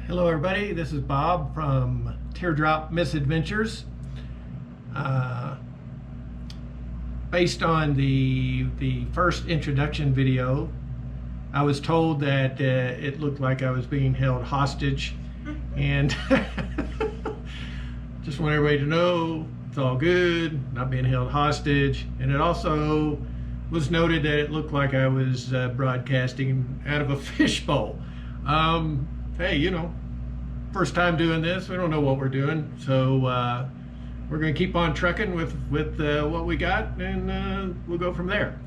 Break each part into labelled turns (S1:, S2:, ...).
S1: Hello everybody, this is Bob from Teardrop Misadventures. Based on the first introduction video, I was told that it looked like I was being held hostage, and just want everybody to know it's all good, not being held hostage. And it also was noted that it looked like I was broadcasting out of a fishbowl. Hey, you know, first time doing this, we don't know what we're doing, so we're going to keep on trucking with what we got, and we'll go from there.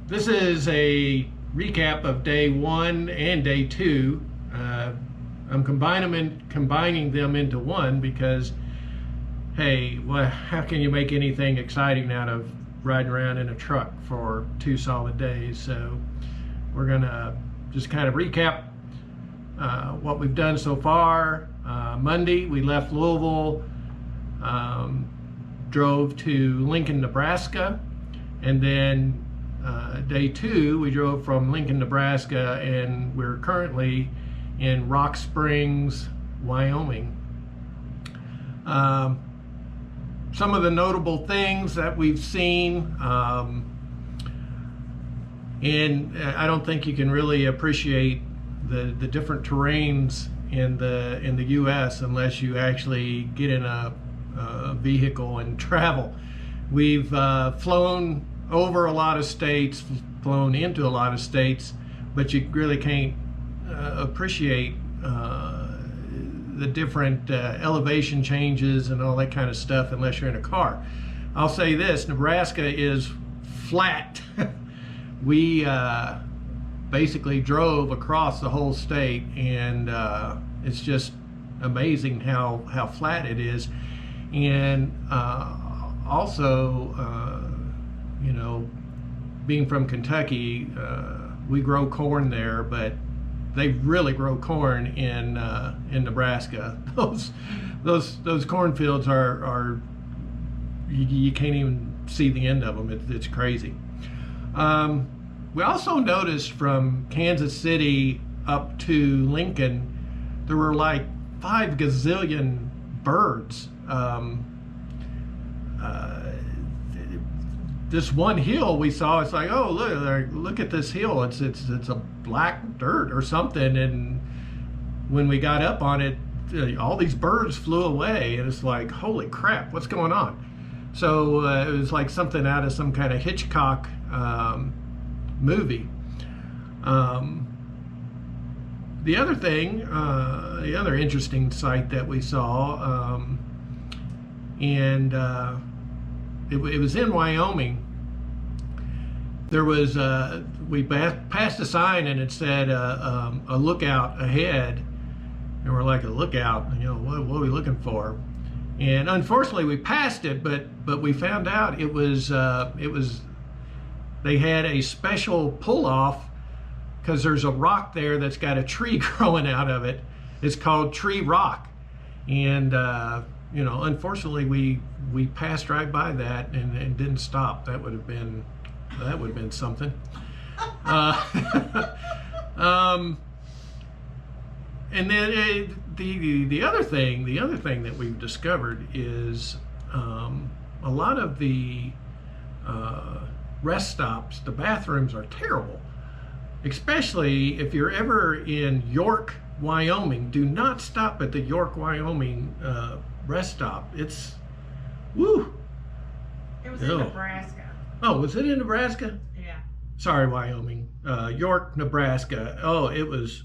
S1: This is a recap of day 1 and day 2. I'm combining them into one because, hey, well, how can you make anything exciting out of riding around in a truck for 2 solid days? So we're gonna just kind of recap what we've done so far. Monday we left Louisville, drove to Lincoln, Nebraska, and then day 2 we drove from Lincoln, Nebraska, and we're currently in Rock Springs, Wyoming. Some of the notable things that we've seen, and I don't think you can really appreciate the different terrains in the U.S. unless you actually get in a vehicle and travel. We've flown over a lot of states, flown into a lot of states, but you really can't appreciate the different elevation changes and all that kind of stuff unless you're in a car. I'll say this: Nebraska is flat. We basically drove across the whole state, and it's just amazing how flat it is. And also, you know, being from Kentucky, we grow corn there, but they really grow corn in Nebraska. Those cornfields are you can't even see the end of them. It's crazy. We also noticed from Kansas City up to Lincoln, there were like 5 gazillion birds. This one hill we saw, it's like, oh, look at this hill. It's a black dirt or something. And when we got up on it, all these birds flew away, and it's like, holy crap, what's going on? So it was like something out of some kind of Hitchcock movie. The other thing, the other interesting sight that we saw, and it was in Wyoming. There was we passed a sign, and it said a lookout ahead, and we're like, a lookout? You know, what are we looking for? And unfortunately, we passed it, but we found out it was they had a special pull-off because there's a rock there that's got a tree growing out of it. It's called Tree Rock, and you know, unfortunately, we passed right by that and didn't stop. That would have been something. And then the other thing that we've discovered is a lot of the rest stops, the bathrooms are terrible. Especially if you're ever in York, Wyoming. Do not stop at the York, Wyoming rest stop. It's woo.
S2: It was in Nebraska.
S1: Oh, was it in Nebraska?
S2: Yeah.
S1: Sorry, Wyoming. York, Nebraska. Oh, it was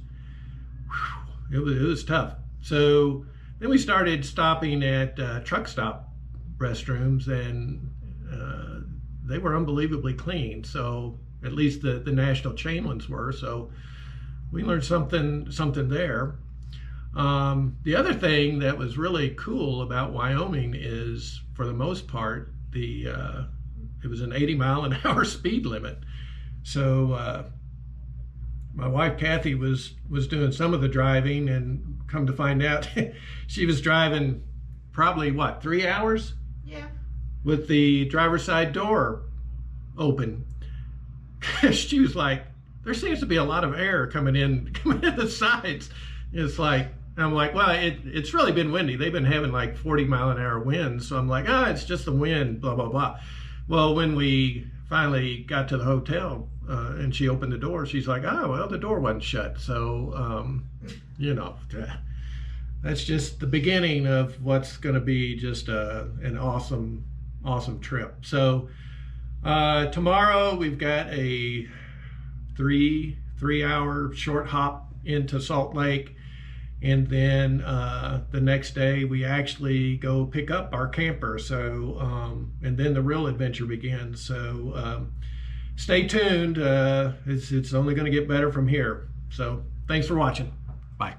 S1: tough. So then we started stopping at truck stop restrooms, and they were unbelievably clean. So at least the national chain ones were. So we learned something there. The other thing that was really cool about Wyoming is, for the most part, it was an 80-mile-an-hour speed limit. So my wife Kathy was doing some of the driving, and come to find out, she was driving probably what, 3 hours?
S2: Yeah.
S1: With the driver's side door open. She was like, there seems to be a lot of air coming in the sides. It's like, I'm like, well, it's really been windy. They've been having like 40-mile-an-hour winds. So I'm like, it's just the wind, blah, blah, blah. Well, when we finally got to the hotel and she opened the door, she's like, well, the door wasn't shut. So, that's just the beginning of what's going to be just an awesome, awesome trip. So tomorrow we've got a three-hour short hop into Salt Lake. And then the next day we actually go pick up our camper. So, and then the real adventure begins. So stay tuned. It's only going to get better from here. So thanks for watching. Bye.